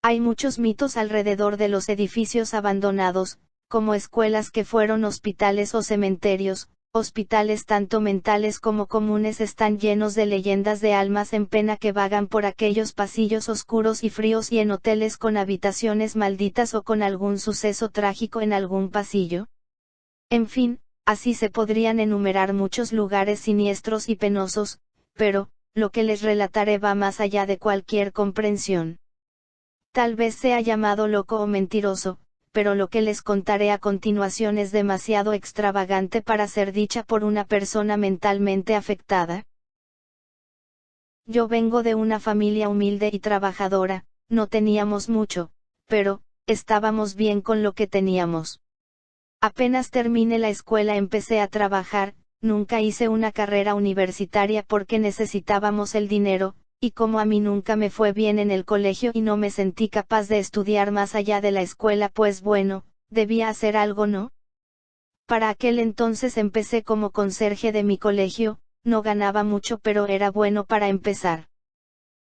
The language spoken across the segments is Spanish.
Hay muchos mitos alrededor de los edificios abandonados, como escuelas que fueron hospitales o cementerios. Hospitales tanto mentales como comunes están llenos de leyendas de almas en pena que vagan por aquellos pasillos oscuros y fríos, y en hoteles con habitaciones malditas o con algún suceso trágico en algún pasillo. En fin, así se podrían enumerar muchos lugares siniestros y penosos, pero, lo que les relataré va más allá de cualquier comprensión. Tal vez sea llamado loco o mentiroso, pero lo que les contaré a continuación es demasiado extravagante para ser dicha por una persona mentalmente afectada. Yo vengo de una familia humilde y trabajadora, no teníamos mucho, pero, estábamos bien con lo que teníamos. Apenas terminé la escuela empecé a trabajar, nunca hice una carrera universitaria porque necesitábamos el dinero, y como a mí nunca me fue bien en el colegio y no me sentí capaz de estudiar más allá de la escuela, pues bueno, debía hacer algo, ¿no? Para aquel entonces empecé como conserje de mi colegio, no ganaba mucho pero era bueno para empezar.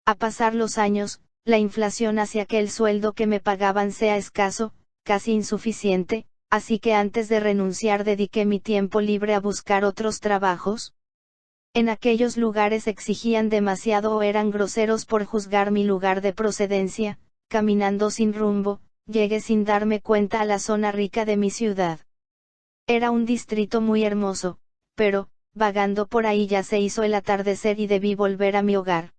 A pasar los años, la inflación hacía que el sueldo que me pagaban sea escaso, casi insuficiente, así que antes de renunciar dediqué mi tiempo libre a buscar otros trabajos. En aquellos lugares exigían demasiado o eran groseros por juzgar mi lugar de procedencia. Caminando sin rumbo, llegué sin darme cuenta a la zona rica de mi ciudad. Era un distrito muy hermoso, pero, vagando por ahí ya se hizo el atardecer y debí volver a mi hogar.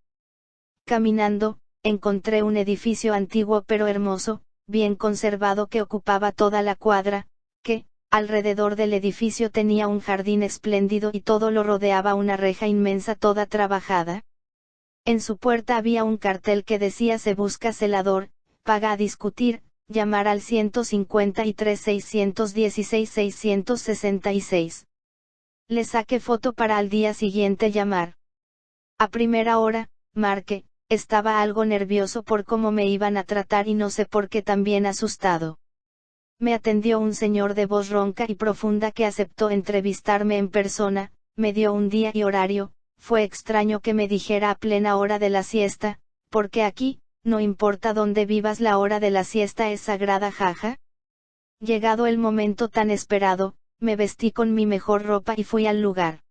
Caminando, encontré un edificio antiguo pero hermoso, bien conservado que ocupaba toda la cuadra, que, alrededor del edificio tenía un jardín espléndido y todo lo rodeaba una reja inmensa toda trabajada. En su puerta había un cartel que decía: se busca celador, paga a discutir, llamar al 153 616 666. Le saqué foto para al día siguiente llamar. A primera hora, marqué, estaba algo nervioso por cómo me iban a tratar y no sé por qué también asustado. Me atendió un señor de voz ronca y profunda que aceptó entrevistarme en persona, me dio un día y horario. Fue extraño que me dijera a plena hora de la siesta, porque aquí, no importa dónde vivas, la hora de la siesta es sagrada, jaja. Llegado el momento tan esperado, me vestí con mi mejor ropa y fui al lugar.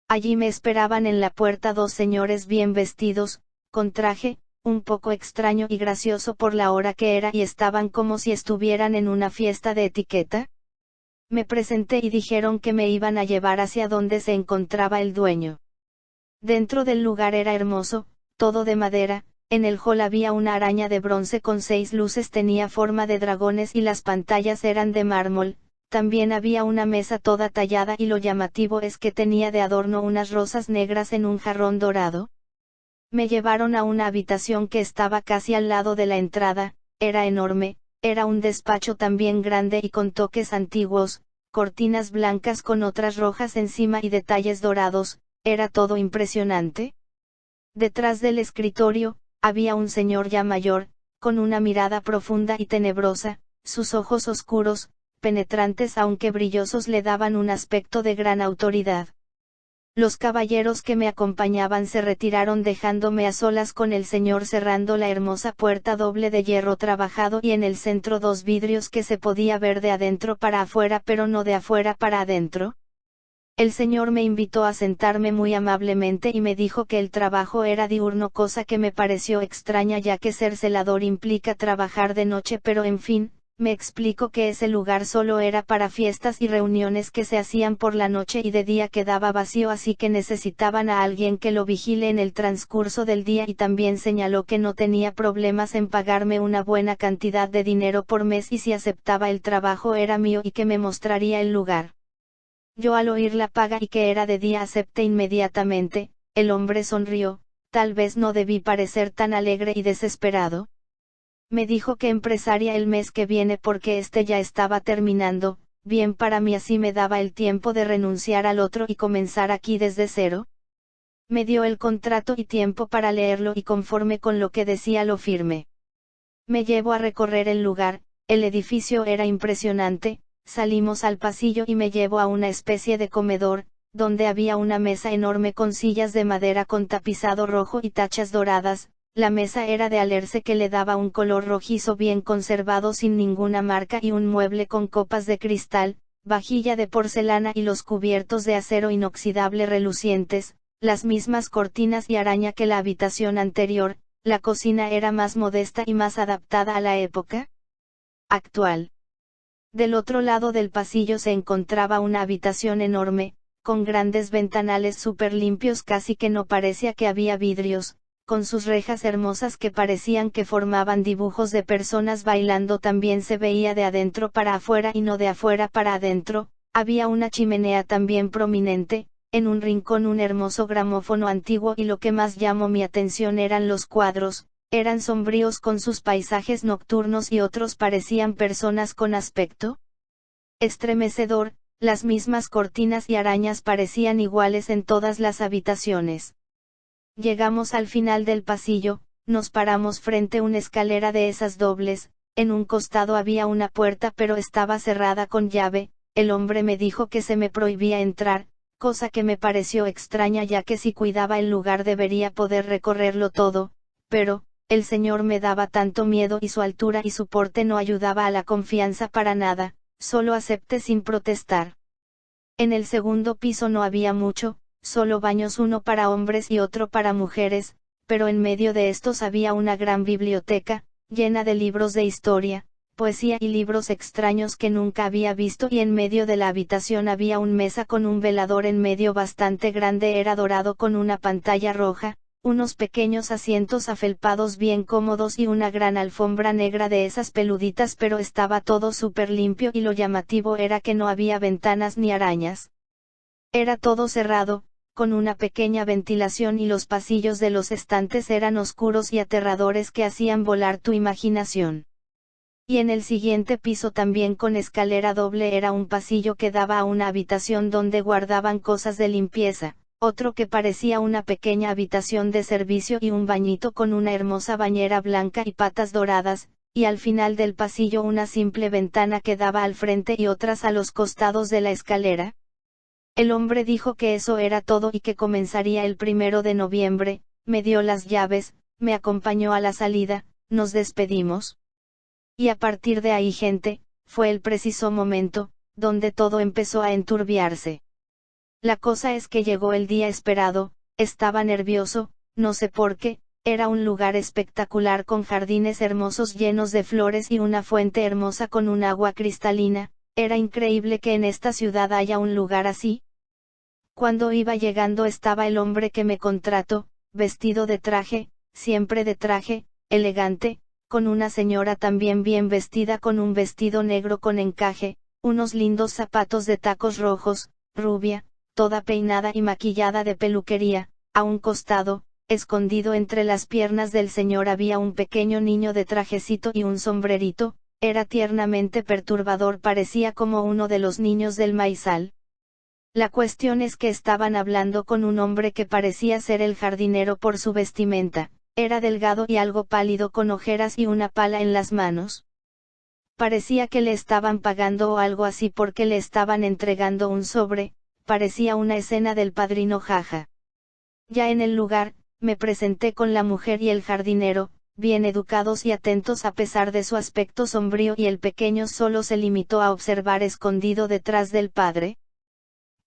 Allí me esperaban en la puerta dos señores bien vestidos, con traje, un poco extraño y gracioso por la hora que era, y estaban como si estuvieran en una fiesta de etiqueta. Me presenté y dijeron que me iban a llevar hacia donde se encontraba el dueño. Dentro del lugar era hermoso, todo de madera. En el hall había una araña de bronce con 6 luces, tenía forma de dragones y las pantallas eran de mármol. También había una mesa toda tallada y lo llamativo es que tenía de adorno unas rosas negras en un jarrón dorado. Me llevaron a una habitación que estaba casi al lado de la entrada, era enorme, era un despacho también grande y con toques antiguos, cortinas blancas con otras rojas encima y detalles dorados, era todo impresionante. Detrás del escritorio, había un señor ya mayor, con una mirada profunda y tenebrosa, sus ojos oscuros, penetrantes aunque brillosos, le daban un aspecto de gran autoridad. Los caballeros que me acompañaban se retiraron dejándome a solas con el señor, cerrando la hermosa puerta doble de hierro trabajado y en el centro 2 vidrios que se podía ver de adentro para afuera pero no de afuera para adentro. El señor me invitó a sentarme muy amablemente y me dijo que el trabajo era diurno, cosa que me pareció extraña ya que ser celador implica trabajar de noche, pero en fin, me explicó que ese lugar solo era para fiestas y reuniones que se hacían por la noche y de día quedaba vacío, así que necesitaban a alguien que lo vigile en el transcurso del día, y también señaló que no tenía problemas en pagarme una buena cantidad de dinero por mes y si aceptaba el trabajo era mío y que me mostraría el lugar. Yo al oír la paga y que era de día acepté inmediatamente. El hombre sonrió, tal vez no debí parecer tan alegre y desesperado. Me dijo que empezaría el mes que viene porque este ya estaba terminando, bien para mí, así me daba el tiempo de renunciar al otro y comenzar aquí desde cero. Me dio el contrato y tiempo para leerlo y conforme con lo que decía lo firmé. Me llevó a recorrer el lugar, el edificio era impresionante. Salimos al pasillo y me llevó a una especie de comedor, donde había una mesa enorme con sillas de madera con tapizado rojo y tachas doradas. la mesa era de alerce que le daba un color rojizo bien conservado sin ninguna marca y un mueble con copas de cristal, vajilla de porcelana y los cubiertos de acero inoxidable relucientes, las mismas cortinas y araña que la habitación anterior. La cocina era más modesta y más adaptada a la época actual. Del otro lado del pasillo se encontraba una habitación enorme, con grandes ventanales súper limpios, casi que no parecía que había vidrios, con sus rejas hermosas que parecían que formaban dibujos de personas bailando. También se veía de adentro para afuera y no de afuera para adentro. Había una chimenea también prominente, en un rincón un hermoso gramófono antiguo, y lo que más llamó mi atención eran los cuadros. Eran sombríos con sus paisajes nocturnos y otros parecían personas con aspecto estremecedor. Las mismas cortinas y arañas parecían iguales en todas las habitaciones. Llegamos al final del pasillo, nos paramos frente a una escalera de esas dobles. En un costado había una puerta pero estaba cerrada con llave. El hombre me dijo que se me prohibía entrar, cosa que me pareció extraña ya que si cuidaba el lugar debería poder recorrerlo todo, pero, el señor me daba tanto miedo y su altura y su porte no ayudaba a la confianza para nada, solo acepté sin protestar. En el segundo piso no había mucho, solo baños, uno para hombres y otro para mujeres, pero en medio de estos había una gran biblioteca, llena de libros de historia, poesía y libros extraños que nunca había visto, y en medio de la habitación había un mesa con un velador en medio bastante grande, era dorado con una pantalla roja, unos pequeños asientos afelpados bien cómodos y una gran alfombra negra de esas peluditas, pero estaba todo súper limpio y lo llamativo era que no había ventanas ni arañas. Era todo cerrado, con una pequeña ventilación, y los pasillos de los estantes eran oscuros y aterradores que hacían volar tu imaginación. Y en el siguiente piso, también con escalera doble, era un pasillo que daba a una habitación donde guardaban cosas de limpieza, otro que parecía una pequeña habitación de servicio y un bañito con una hermosa bañera blanca y patas doradas, y al final del pasillo una simple ventana que daba al frente y otras a los costados de la escalera. El hombre dijo que eso era todo y que comenzaría el 1 de noviembre, me dio las llaves, me acompañó a la salida, nos despedimos. Y a partir de ahí, gente, fue el preciso momento, donde todo empezó a enturbiarse. La cosa es que llegó el día esperado, estaba nervioso, no sé por qué. Era un lugar espectacular con jardines hermosos llenos de flores y una fuente hermosa con un agua cristalina. Era increíble que en esta ciudad haya un lugar así. Cuando iba llegando estaba el hombre que me contrató, vestido de traje, siempre de traje, elegante, con una señora también bien vestida con un vestido negro con encaje, unos lindos zapatos de tacos rojos, rubia, toda peinada y maquillada de peluquería. A un costado, escondido entre las piernas del señor, había un pequeño niño de trajecito y un sombrerito. Era tiernamente perturbador, parecía como uno de los niños del maizal. La cuestión es que estaban hablando con un hombre que parecía ser el jardinero por su vestimenta. Era delgado y algo pálido con ojeras y una pala en las manos. Parecía que le estaban pagando o algo así porque le estaban entregando un sobre. Parecía una escena del Padrino Jaja. Ya en el lugar, me presenté con la mujer y el jardinero, bien educados y atentos a pesar de su aspecto sombrío, y el pequeño solo se limitó a observar escondido detrás del padre.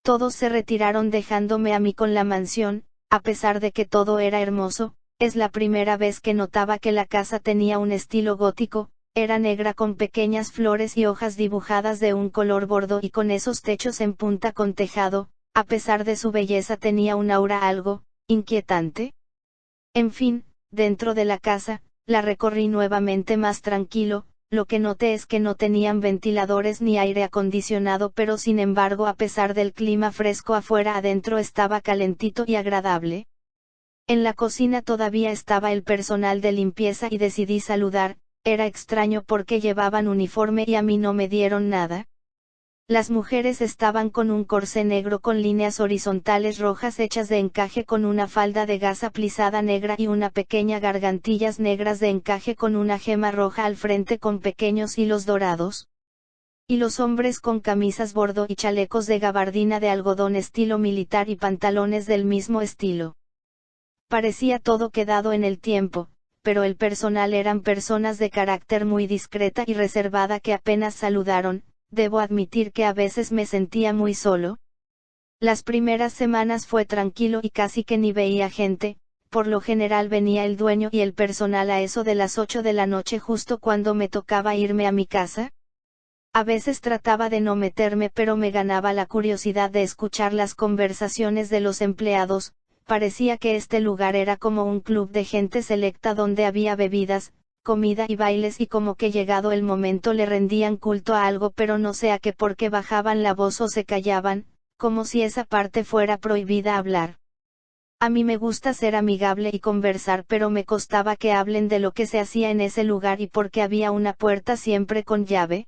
Todos se retiraron dejándome a mí con la mansión. A pesar de que todo era hermoso, es la primera vez que notaba que la casa tenía un estilo gótico. Era negra con pequeñas flores y hojas dibujadas de un color bordo y con esos techos en punta con tejado. A pesar de su belleza tenía un aura algo inquietante. En fin, dentro de la casa, la recorrí nuevamente más tranquilo. Lo que noté es que no tenían ventiladores ni aire acondicionado, pero sin embargo, a pesar del clima fresco afuera, adentro estaba calentito y agradable. En la cocina todavía estaba el personal de limpieza y decidí saludar. Era extraño porque llevaban uniforme y a mí no me dieron nada. Las mujeres estaban con un corsé negro con líneas horizontales rojas hechas de encaje, con una falda de gasa plisada negra y una pequeña gargantillas negras de encaje con una gema roja al frente con pequeños hilos dorados. Y los hombres con camisas bordo y chalecos de gabardina de algodón estilo militar y pantalones del mismo estilo. Parecía todo quedado en el tiempo. pero el personal eran personas de carácter muy discreta y reservada que apenas saludaron. Debo admitir que a veces me sentía muy solo. Las primeras semanas fue tranquilo y casi que ni veía gente. Por lo general venía el dueño y el personal a eso de las 8 de la noche justo cuando me tocaba irme a mi casa. A veces trataba de no meterme, pero me ganaba la curiosidad de escuchar las conversaciones de los empleados. Parecía que este lugar era como un club de gente selecta donde había bebidas, comida y bailes, y como que llegado el momento le rendían culto a algo, pero no sé a qué, porque bajaban la voz o se callaban, como si esa parte fuera prohibida hablar. A mí me gusta ser amigable y conversar, pero me costaba que hablen de lo que se hacía en ese lugar, y porque había una puerta siempre con llave.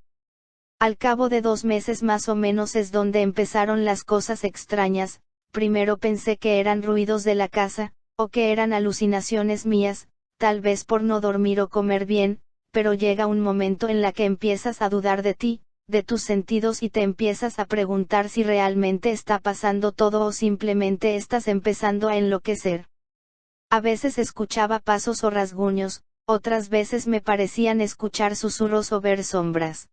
Al cabo de 2 meses más o menos es donde empezaron las cosas extrañas. Primero pensé que eran ruidos de la casa, o que eran alucinaciones mías, tal vez por no dormir o comer bien, pero llega un momento en la que empiezas a dudar de ti, de tus sentidos, y te empiezas a preguntar si realmente está pasando todo o simplemente estás empezando a enloquecer. A veces escuchaba pasos o rasguños, otras veces me parecían escuchar susurros o ver sombras.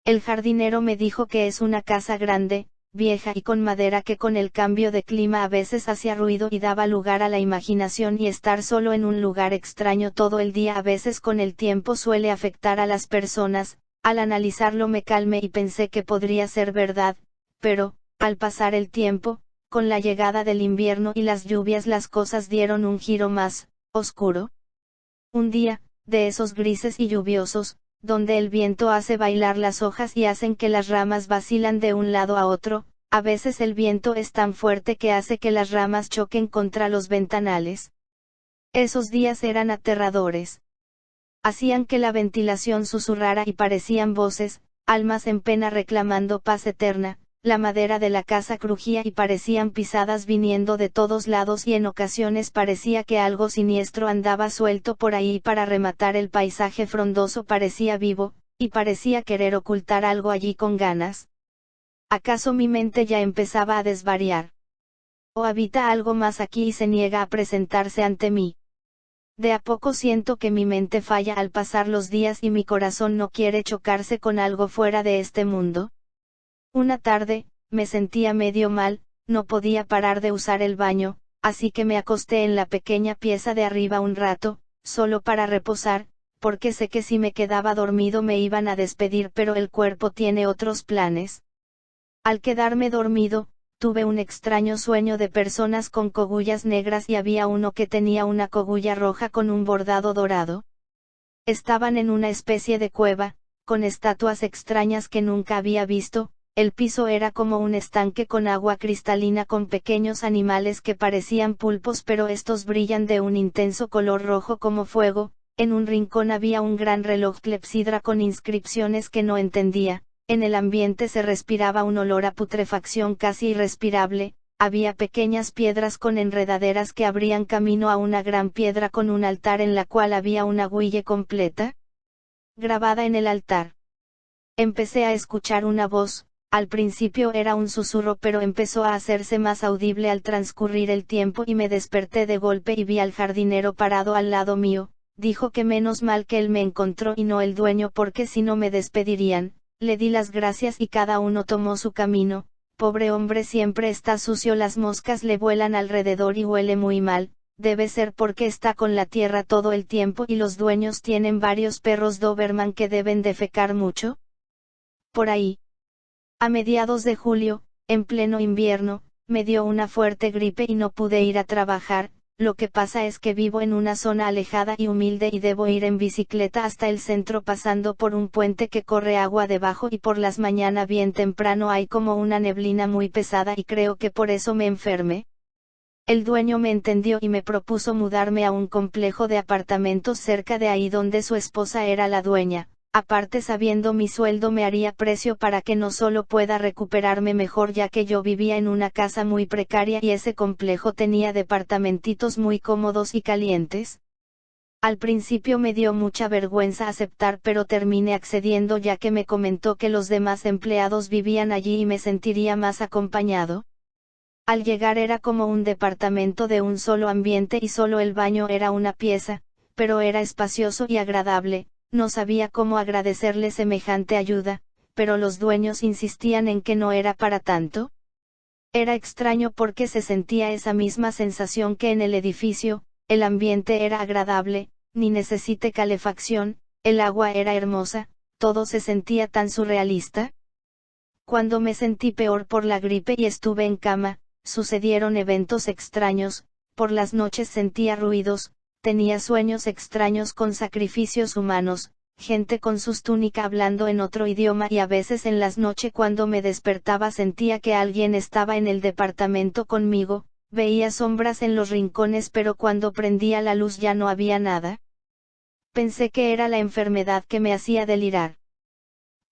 El jardinero me dijo que es una casa grande, vieja y con madera, que con el cambio de clima a veces hacía ruido y daba lugar a la imaginación, y estar solo en un lugar extraño todo el día a veces con el tiempo suele afectar a las personas. Al analizarlo me calmé y pensé que podría ser verdad, pero, al pasar el tiempo, con la llegada del invierno y las lluvias, las cosas dieron un giro más oscuro. Un día, de esos grises y lluviosos, donde el viento hace bailar las hojas y hacen que las ramas vacilan de un lado a otro, a veces el viento es tan fuerte que hace que las ramas choquen contra los ventanales. Esos días eran aterradores. Hacían que la ventilación susurrara y parecían voces, almas en pena reclamando paz eterna. La madera de la casa crujía y parecían pisadas viniendo de todos lados, y en ocasiones parecía que algo siniestro andaba suelto por ahí, y para rematar el paisaje frondoso parecía vivo, y parecía querer ocultar algo allí con ganas. ¿Acaso mi mente ya empezaba a desvariar? ¿O habita algo más aquí y se niega a presentarse ante mí? De a poco siento que mi mente falla al pasar los días y mi corazón no quiere chocarse con algo fuera de este mundo. Una tarde, me sentía medio mal, no podía parar de usar el baño, así que me acosté en la pequeña pieza de arriba un rato, solo para reposar, porque sé que si me quedaba dormido me iban a despedir, pero el cuerpo tiene otros planes. Al quedarme dormido, tuve un extraño sueño de personas con cogullas negras, y había uno que tenía una cogulla roja con un bordado dorado. Estaban en una especie de cueva, con estatuas extrañas que nunca había visto. El piso era como un estanque con agua cristalina, con pequeños animales que parecían pulpos, pero estos brillan de un intenso color rojo como fuego. En un rincón había un gran reloj clepsidra con inscripciones que no entendía. En el ambiente se respiraba un olor a putrefacción casi irrespirable. Había pequeñas piedras con enredaderas que abrían camino a una gran piedra con un altar en la cual había una huilla completa grabada en el altar. Empecé a escuchar una voz. Al principio era un susurro, pero empezó a hacerse más audible al transcurrir el tiempo, y me desperté de golpe y vi al jardinero parado al lado mío. Dijo que menos mal que él me encontró y no el dueño, porque si no me despedirían. Le di las gracias y cada uno tomó su camino. Pobre hombre, siempre está sucio, las moscas le vuelan alrededor y huele muy mal. Debe ser porque está con la tierra todo el tiempo, y los dueños tienen varios perros Doberman que deben defecar mucho. Por ahí. A mediados de julio, en pleno invierno, me dio una fuerte gripe y no pude ir a trabajar. Lo que pasa es que vivo en una zona alejada y humilde y debo ir en bicicleta hasta el centro pasando por un puente que corre agua debajo, y por las mañanas bien temprano hay como una neblina muy pesada y creo que por eso me enfermé. El dueño me entendió y me propuso mudarme a un complejo de apartamentos cerca de ahí donde su esposa era la dueña. Aparte, sabiendo mi sueldo me haría precio para que no solo pueda recuperarme mejor, ya que yo vivía en una casa muy precaria y ese complejo tenía departamentitos muy cómodos y calientes. Al principio me dio mucha vergüenza aceptar, pero terminé accediendo, ya que me comentó que los demás empleados vivían allí y me sentiría más acompañado. Al llegar era como un departamento de un solo ambiente y solo el baño era una pieza, pero era espacioso y agradable. No sabía cómo agradecerle semejante ayuda, pero los dueños insistían en que no era para tanto. Era extraño porque se sentía esa misma sensación que en el edificio, el ambiente era agradable, ni necesité calefacción, el agua era hermosa, todo se sentía tan surrealista. Cuando me sentí peor por la gripe y estuve en cama, sucedieron eventos extraños. Por las noches sentía ruidos, tenía sueños extraños con sacrificios humanos, gente con sus túnicas hablando en otro idioma, y a veces en las noches cuando me despertaba sentía que alguien estaba en el departamento conmigo. Veía sombras en los rincones, pero cuando prendía la luz ya no había nada. Pensé que era la enfermedad que me hacía delirar.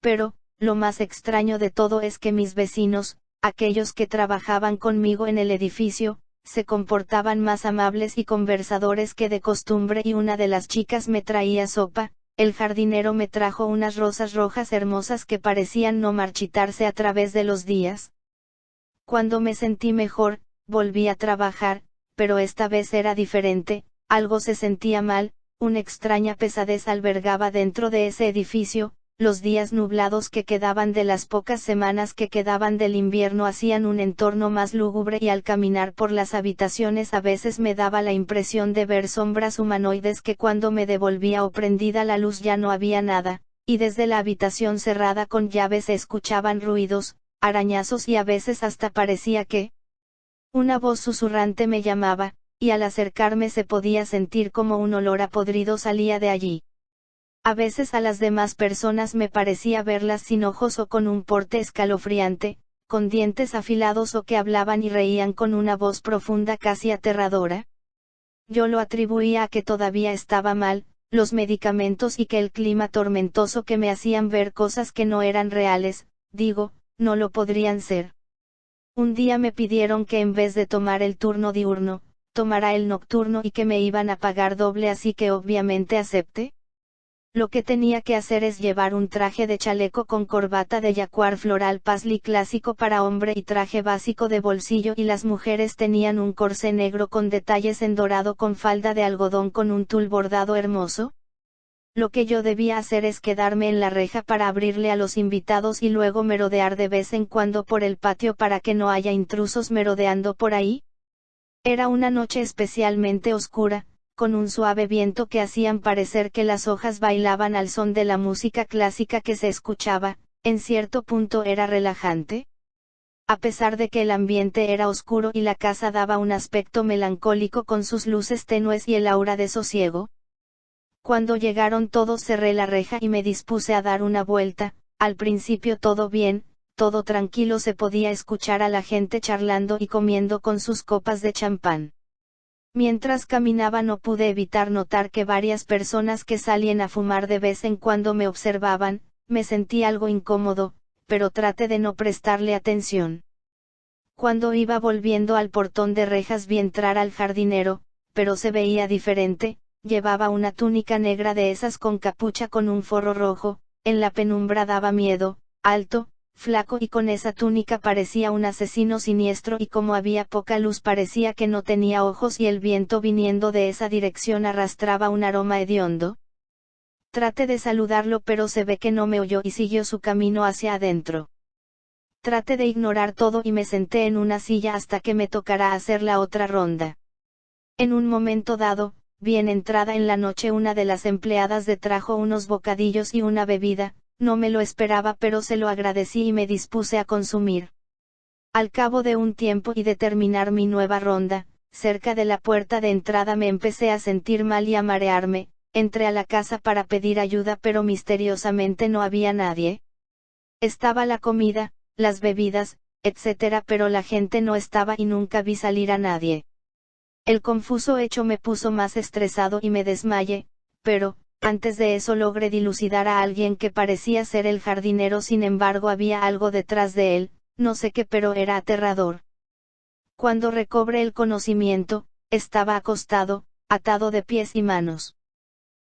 Pero, lo más extraño de todo es que mis vecinos, aquellos que trabajaban conmigo en el edificio, se comportaban más amables y conversadores que de costumbre, y una de las chicas me traía sopa. El jardinero me trajo unas rosas rojas hermosas que parecían no marchitarse a través de los días. Cuando me sentí mejor, volví a trabajar, pero esta vez era diferente. Algo se sentía mal, una extraña pesadez albergaba dentro de ese edificio. Los días nublados que quedaban de las pocas semanas que quedaban del invierno hacían un entorno más lúgubre, y al caminar por las habitaciones a veces me daba la impresión de ver sombras humanoides que cuando me devolvía o prendida la luz ya no había nada, y desde la habitación cerrada con llave se escuchaban ruidos, arañazos, y a veces hasta parecía que una voz susurrante me llamaba, y al acercarme se podía sentir como un olor a podrido salía de allí. A veces a las demás personas me parecía verlas sin ojos o con un porte escalofriante, con dientes afilados, o que hablaban y reían con una voz profunda casi aterradora. Yo lo atribuía a que todavía estaba mal, los medicamentos y que el clima tormentoso que me hacían ver cosas que no eran reales, no lo podrían ser. Un día me pidieron que en vez de tomar el turno diurno, tomara el nocturno y que me iban a pagar doble, así que obviamente acepté. Lo que tenía que hacer es llevar un traje de chaleco con corbata de jaguar floral paisley clásico para hombre y traje básico de bolsillo, y las mujeres tenían un corsé negro con detalles en dorado con falda de algodón con un tul bordado hermoso. Lo que yo debía hacer es quedarme en la reja para abrirle a los invitados y luego merodear de vez en cuando por el patio para que no haya intrusos merodeando por ahí. Era una noche especialmente oscura, con un suave viento que hacían parecer que las hojas bailaban al son de la música clásica que se escuchaba. En cierto punto era relajante. A pesar de que el ambiente era oscuro y la casa daba un aspecto melancólico con sus luces tenues y el aura de sosiego. Cuando llegaron todos cerré la reja y me dispuse a dar una vuelta. Al principio todo bien, todo tranquilo, se podía escuchar a la gente charlando y comiendo con sus copas de champán. Mientras caminaba no pude evitar notar que varias personas que salían a fumar de vez en cuando me observaban. Me sentí algo incómodo, pero traté de no prestarle atención. Cuando iba volviendo al portón de rejas vi entrar al jardinero, pero se veía diferente. Llevaba una túnica negra de esas con capucha con un forro rojo. En la penumbra daba miedo, alto, flaco, y con esa túnica parecía un asesino siniestro, y como había poca luz parecía que no tenía ojos, y el viento viniendo de esa dirección arrastraba un aroma hediondo. Traté de saludarlo, pero se ve que no me oyó y siguió su camino hacia adentro. Traté de ignorar todo y me senté en una silla hasta que me tocara hacer la otra ronda. En un momento dado, bien entrada en la noche, una de las empleadas de trajo unos bocadillos y una bebida. No me lo esperaba, pero se lo agradecí y me dispuse a consumir. Al cabo de un tiempo y de terminar mi nueva ronda, cerca de la puerta de entrada me empecé a sentir mal y a marearme. Entré a la casa para pedir ayuda, pero misteriosamente no había nadie. Estaba la comida, las bebidas, etc., pero la gente no estaba y nunca vi salir a nadie. El confuso hecho me puso más estresado y me desmayé, pero, antes de eso logré dilucidar a alguien que parecía ser el jardinero. Sin embargo había algo detrás de él, no sé qué, pero era aterrador. Cuando recobré el conocimiento, estaba acostado, atado de pies y manos.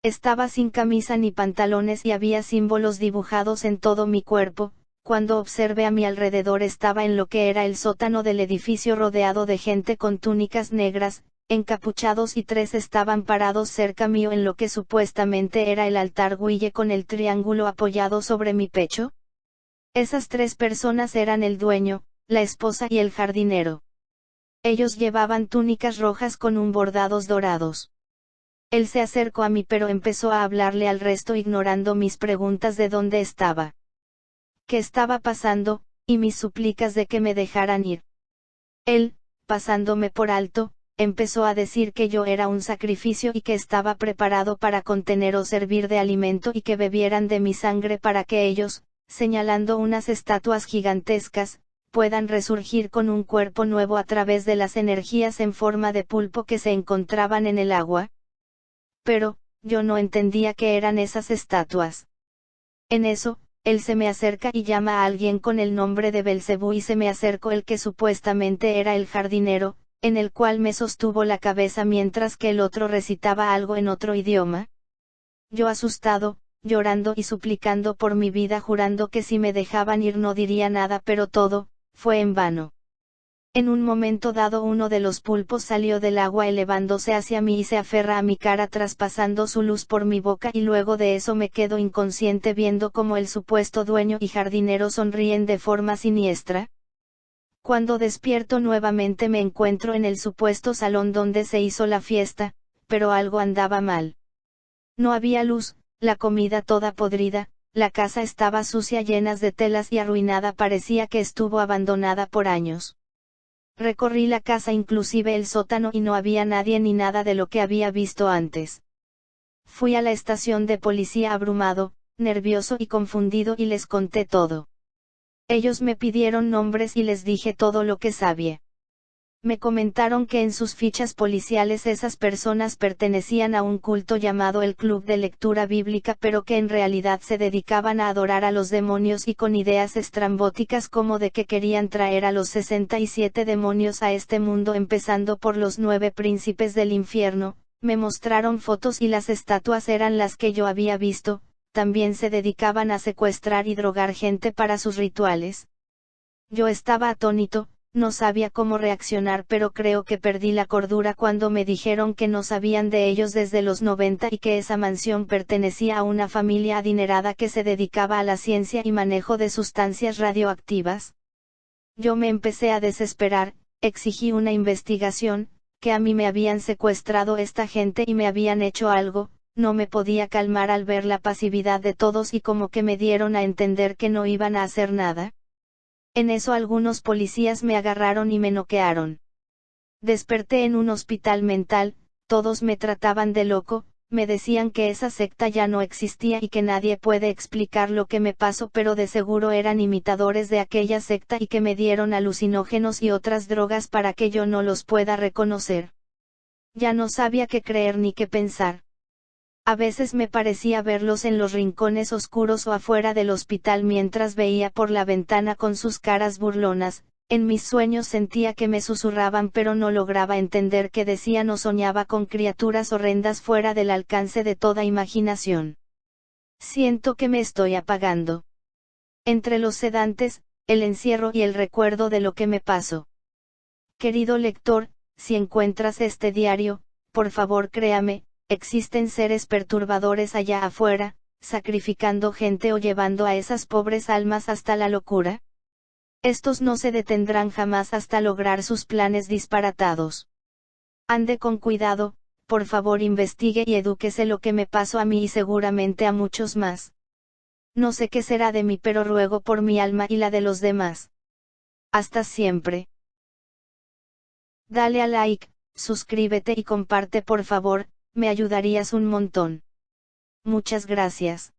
Estaba sin camisa ni pantalones y había símbolos dibujados en todo mi cuerpo. Cuando observé a mi alrededor estaba en lo que era el sótano del edificio rodeado de gente con túnicas negras. encapuchados y 3 estaban parados cerca mío en lo que supuestamente era el altar Guille con el triángulo apoyado sobre mi pecho. Esas 3 personas eran el dueño, la esposa y el jardinero. Ellos llevaban túnicas rojas con un bordados dorados. Él se acercó a mí pero empezó a hablarle al resto ignorando mis preguntas de dónde estaba, qué estaba pasando, y mis súplicas de que me dejaran ir. Él, pasándome por alto, empezó a decir que yo era un sacrificio y que estaba preparado para contener o servir de alimento y que bebieran de mi sangre para que ellos, señalando unas estatuas gigantescas, puedan resurgir con un cuerpo nuevo a través de las energías en forma de pulpo que se encontraban en el agua. Pero, yo no entendía qué eran esas estatuas. En eso, él se me acerca y llama a alguien con el nombre de Belcebú y se me acercó el que supuestamente era el jardinero, en el cual me sostuvo la cabeza mientras que el otro recitaba algo en otro idioma. Yo asustado, llorando y suplicando por mi vida jurando que si me dejaban ir no diría nada pero todo, fue en vano. En un momento dado uno de los pulpos salió del agua elevándose hacia mí y se aferra a mi cara traspasando su luz por mi boca y luego de eso me quedo inconsciente viendo cómo el supuesto dueño y jardinero sonríen de forma siniestra. Cuando despierto nuevamente me encuentro en el supuesto salón donde se hizo la fiesta, pero algo andaba mal. No había luz, la comida toda podrida, la casa estaba sucia llenas de telas y arruinada parecía que estuvo abandonada por años. Recorrí la casa inclusive el sótano y no había nadie ni nada de lo que había visto antes. Fui a la estación de policía abrumado, nervioso y confundido y les conté todo. Ellos me pidieron nombres y les dije todo lo que sabía. Me comentaron que en sus fichas policiales esas personas pertenecían a un culto llamado el Club de Lectura Bíblica pero que en realidad se dedicaban a adorar a los demonios y con ideas estrambóticas como de que querían traer a los 67 demonios a este mundo empezando por los 9 príncipes del infierno. Me mostraron fotos y las estatuas eran las que yo había visto, también se dedicaban a secuestrar y drogar gente para sus rituales. Yo estaba atónito. No sabía cómo reaccionar pero creo que perdí la cordura cuando me dijeron que no sabían de ellos desde los 90 y que esa mansión pertenecía a una familia adinerada que se dedicaba a la ciencia y manejo de sustancias radioactivas. Yo me empecé a desesperar, exigí una investigación, que a mí me habían secuestrado esta gente y me habían hecho algo, no me podía calmar al ver la pasividad de todos y como que me dieron a entender que no iban a hacer nada. En eso algunos policías me agarraron y me noquearon. Desperté en un hospital mental, todos me trataban de loco, me decían que esa secta ya no existía y que nadie puede explicar lo que me pasó pero de seguro eran imitadores de aquella secta y que me dieron alucinógenos y otras drogas para que yo no los pueda reconocer. Ya no sabía qué creer ni qué pensar. A veces me parecía verlos en los rincones oscuros o afuera del hospital mientras veía por la ventana con sus caras burlonas, en mis sueños sentía que me susurraban pero no lograba entender qué decían o soñaba con criaturas horrendas fuera del alcance de toda imaginación. Siento que me estoy apagando. Entre los sedantes, el encierro y el recuerdo de lo que me pasó. Querido lector, si encuentras este diario, por favor créame, existen seres perturbadores allá afuera, sacrificando gente o llevando a esas pobres almas hasta la locura. Estos no se detendrán jamás hasta lograr sus planes disparatados. Ande con cuidado, por favor investigue y edúquese lo que me pasó a mí y seguramente a muchos más. No sé qué será de mí pero ruego por mi alma y la de los demás. Hasta siempre. Dale a like, suscríbete y comparte por favor, me ayudarías un montón. Muchas gracias.